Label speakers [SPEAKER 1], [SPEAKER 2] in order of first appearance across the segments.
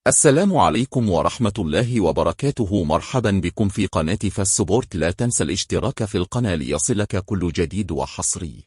[SPEAKER 1] السلام عليكم ورحمة الله وبركاته. مرحبا بكم في قناة فالسبورت. لا تنسى الاشتراك في القناة ليصلك كل جديد وحصري.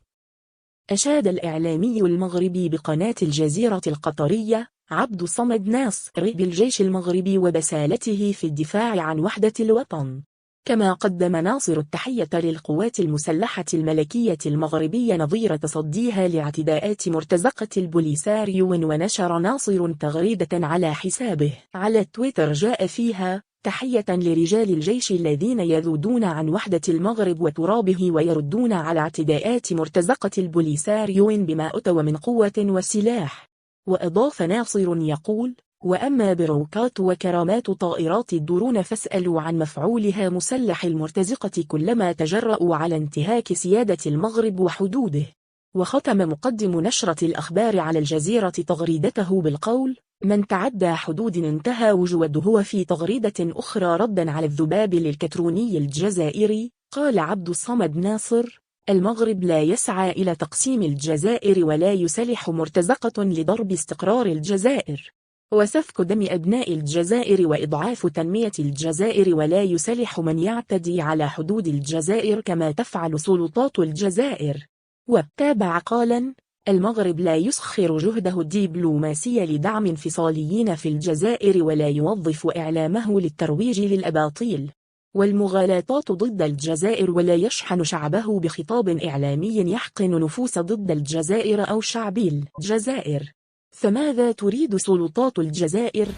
[SPEAKER 2] أشاد الإعلامي المغربي بقناة الجزيرة القطرية عبد الصمد ناصر بالجيش المغربي وبسالته في الدفاع عن وحدة الوطن. كما قدم ناصر التحية للقوات المسلحة الملكية المغربية نظير تصديها لاعتداءات مرتزقة البوليساريو. ونشر ناصر تغريدة على حسابه على تويتر جاء فيها: تحية لرجال الجيش الذين يذودون عن وحدة المغرب وترابه ويردون على اعتداءات مرتزقة البوليساريو بما أتوا من قوة وسلاح. وأضاف ناصر يقول: وأما بروكات وكرامات طائرات الدرون فاسألوا عن مفعولها مسلح المرتزقة كلما تجرؤوا على انتهاك سيادة المغرب وحدوده. وختم مقدم نشرة الأخبار على الجزيرة تغريدته بالقول: من تعدى حدود انتهى وجوده. وفي تغريدة أخرى ردا على الذباب الإلكتروني الجزائري قال عبد الصمد ناصر: المغرب لا يسعى إلى تقسيم الجزائر ولا يسلح مرتزقة لضرب استقرار الجزائر وسفك دم أبناء الجزائر وإضعاف تنمية الجزائر، ولا يسلح من يعتدي على حدود الجزائر كما تفعل سلطات الجزائر. وتابع قالا: المغرب لا يسخر جهده الدبلوماسي لدعم انفصاليين في الجزائر ولا يوظف إعلامه للترويج للأباطيل والمغالطات ضد الجزائر، ولا يشحن شعبه بخطاب إعلامي يحقن نفوس ضد الجزائر أو شعب الجزائر. فماذا تريد سلطات الجزائر؟